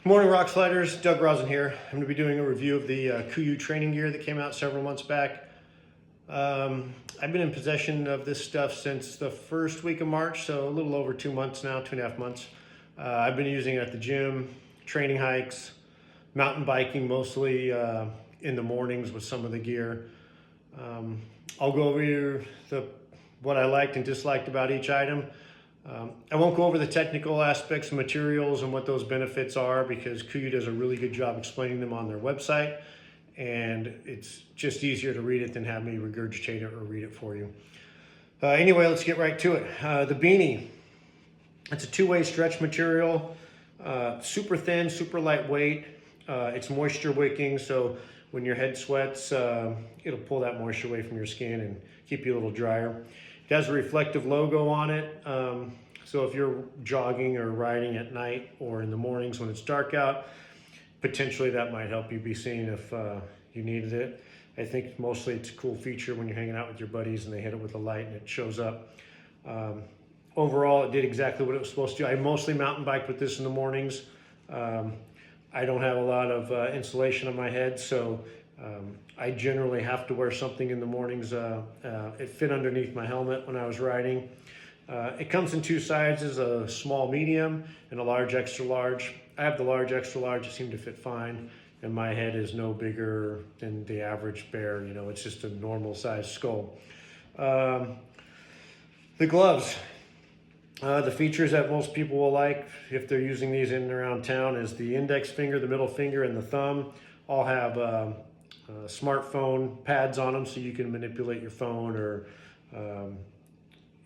Morning, Rock Sliders. Doug Rosen here. I'm going to be doing a review of the KUIU training gear that came out several months back. I've been in possession of this stuff since the first week of March, so a little over 2 months now, 2.5 months. I've been using it at the gym, training hikes, mountain biking, mostly in the mornings with some of the gear. I'll go over what I liked and disliked about each item. I won't go over the technical aspects of materials and what those benefits are because KUIU does a really good job explaining them on their website, and it's just easier to read it than have me regurgitate it or read it for you. Anyway, let's get right to it. The Beanie, it's a two-way stretch material, super thin, super lightweight. It's moisture wicking, so when your head sweats, it'll pull that moisture away from your skin and keep you a little drier. It has a reflective logo on it, so if you're jogging or riding at night or in the mornings when it's dark out, potentially that might help you be seen if you needed it. I think mostly it's a cool feature when you're hanging out with your buddies and they hit it with a light and it shows up. Overall, it did exactly what it was supposed to. I mostly mountain bike with this in the mornings. I don't have a lot of insulation on my head, so I generally have to wear something in the mornings. It fit underneath my helmet when I was riding. It comes in two sizes, a small medium and a large extra large. I have the large extra large, it seemed to fit fine, and my head is no bigger than the average bear, you know, it's just a normal size skull. The gloves. The features that most people will like if they're using these in and around town is the index finger, the middle finger, and the thumb all have smartphone pads on them so you can manipulate your phone or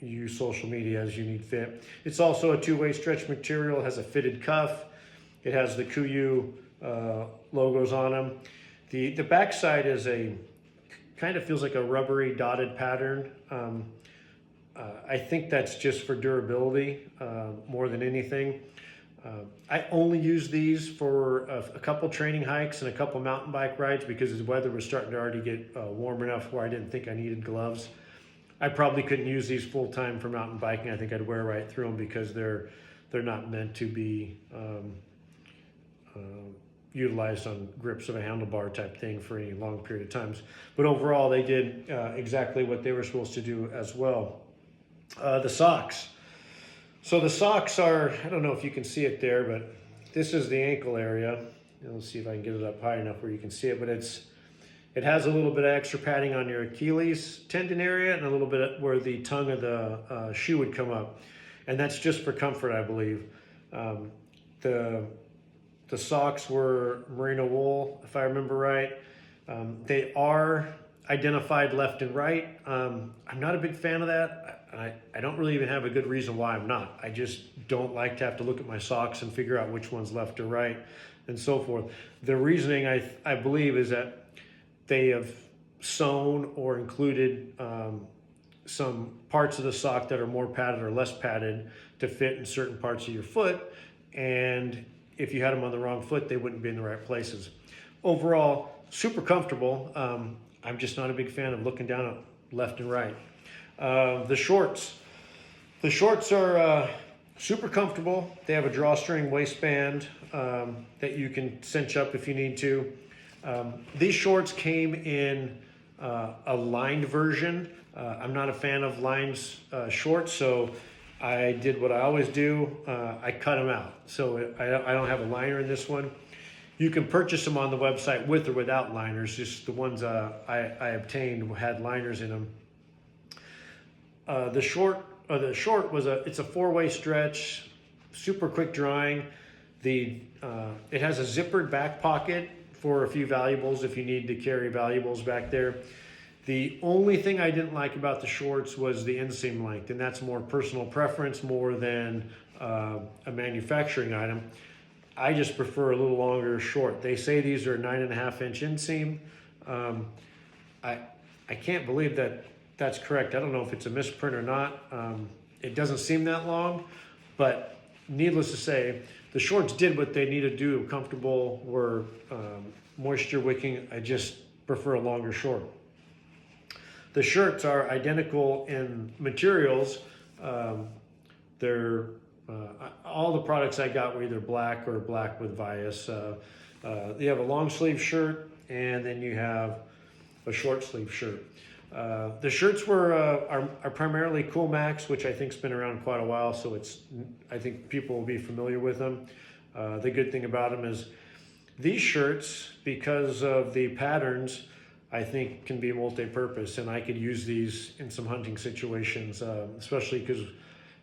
use social media as you need fit. It's also a two-way stretch material. It has a fitted cuff. It has the KUIU logos on them. The back side is kind of feels like a rubbery dotted pattern. I think that's just for durability more than anything. I only use these for a couple training hikes and a couple mountain bike rides because the weather was starting to already get warm enough where I didn't think I needed gloves. I probably couldn't use these full time for mountain biking. I think I'd wear right through them because they're not meant to be utilized on grips of a handlebar type thing for any long period of times. But overall, they did exactly what they were supposed to do as well. The socks. So the socks are, I don't know if you can see it there, but this is the ankle area. Let's see if I can get it up high enough where you can see it, but it has a little bit of extra padding on your Achilles tendon area and a little bit where the tongue of the shoe would come up. And that's just for comfort, I believe. The socks were merino wool, if I remember right. They are identified left and right. I'm not a big fan of that. I don't really even have a good reason why I'm not. I just don't like to have to look at my socks and figure out which one's left or right and so forth. The reasoning I believe is that they have sewn or included some parts of the sock that are more padded or less padded to fit in certain parts of your foot, and if you had them on the wrong foot, they wouldn't be in the right places. Overall, super comfortable. I'm just not a big fan of looking down at left and right. The shorts. The shorts are super comfortable. They have a drawstring waistband that you can cinch up if you need to. These shorts came in a lined version. I'm not a fan of lined shorts, so I did what I always do. I cut them out. So I don't have a liner in this one. You can purchase them on the website with or without liners. Just the ones I obtained had liners in them. The short was it's a four-way stretch, super quick drying. It has a zippered back pocket for a few valuables if you need to carry valuables back there. The only thing I didn't like about the shorts was the inseam length, and that's more personal preference more than a manufacturing item. I just prefer a little longer short. They say these are 9.5-inch inseam. I can't believe that that's correct. I don't know if it's a misprint or not. It doesn't seem that long, but needless to say, the shorts did what they needed to do. Comfortable, were moisture wicking. I just prefer a longer short. The shirts are identical in materials. They're All the products I got were either black or black with bias. You have a long sleeve shirt, and then you have a short sleeve shirt. The shirts are primarily Cool Max, which I think's been around quite a while, so I think people will be familiar with them. The good thing about them is these shirts, because of the patterns, I think can be multi-purpose, and I could use these in some hunting situations, especially because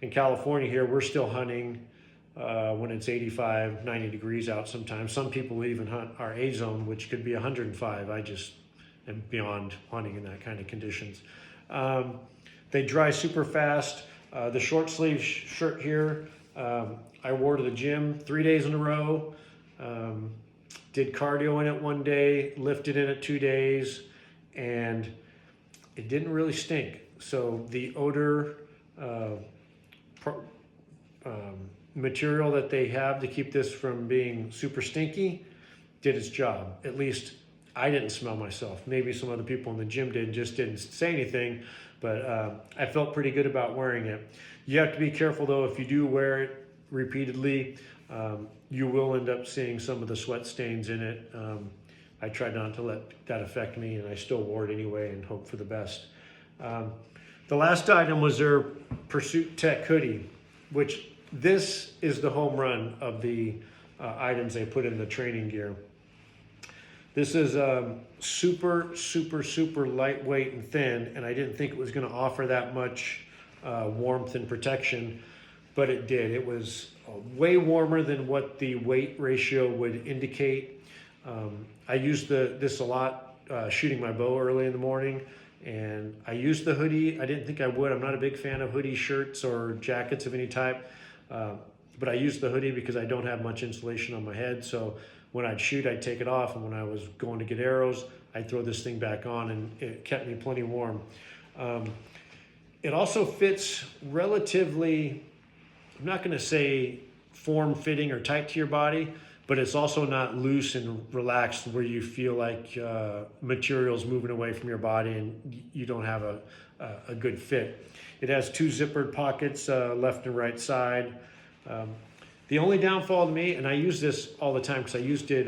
in California here, we're still hunting when it's 85, 90 degrees out sometimes. Some people even hunt our A zone, which could be 105. I just am beyond hunting in that kind of conditions. They dry super fast. The short sleeve shirt here, I wore to the gym 3 days in a row. Did cardio in it one day, lifted in it 2 days, and it didn't really stink. So the odor material that they have to keep this from being super stinky did its job. At least I didn't smell myself. Maybe some other people in the gym did, just didn't say anything, but I felt pretty good about wearing it. You have to be careful though, if you do wear it repeatedly, you will end up seeing some of the sweat stains in it. I tried not to let that affect me, and I still wore it anyway and hope for the best. The last item was their Pursuit Tech hoodie, which this is the home run of the items they put in the training gear. This is super, super, super lightweight and thin, and I didn't think it was going to offer that much warmth and protection, but it did. It was way warmer than what the weight ratio would indicate. I used this a lot shooting my bow early in the morning, and I used the hoodie. I didn't think I would. I'm not a big fan of hoodie shirts or jackets of any type, but I used the hoodie because I don't have much insulation on my head. So when I'd shoot, I'd take it off, and when I was going to get arrows, I'd throw this thing back on, and it kept me plenty warm. It also fits relatively, I'm not going to say form-fitting or tight to your body, but it's also not loose and relaxed where you feel like material's moving away from your body and you don't have a good fit. It has 2 zippered pockets, left and right side. The only downfall to me, and I use this all the time because I used it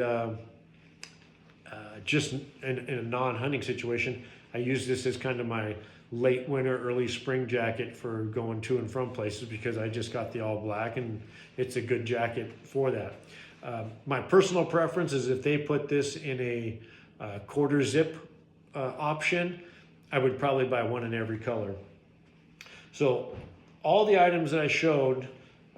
just in a non-hunting situation, I use this as kind of my late winter, early spring jacket for going to and from places because I just got the all black and it's a good jacket for that. My personal preference is if they put this in a quarter zip option, I would probably buy one in every color. So all the items that I showed,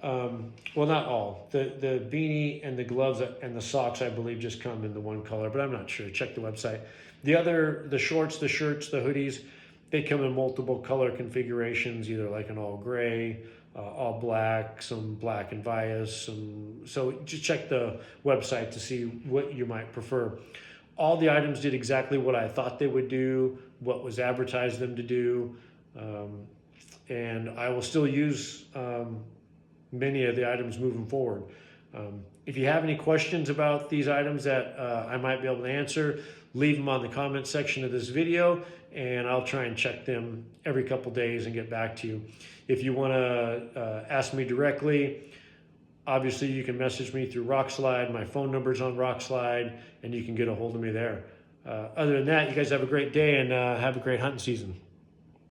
well, not all, the beanie and the gloves and the socks, I believe, just come in the one color, but I'm not sure. Check the website. The shorts, the shirts, the hoodies, they come in multiple color configurations, either like an all gray, all black, some black and bias. So just check the website to see what you might prefer. All the items did exactly what I thought they would do, what was advertised them to do. And I will still use many of the items moving forward. If you have any questions about these items that I might be able to answer, leave them on the comment section of this video, and I'll try and check them every couple days and get back to you. If you want to ask me directly, obviously you can message me through Rockslide. My phone number's on Rockslide, and you can get a hold of me there. Other than that, you guys have a great day and have a great hunting season.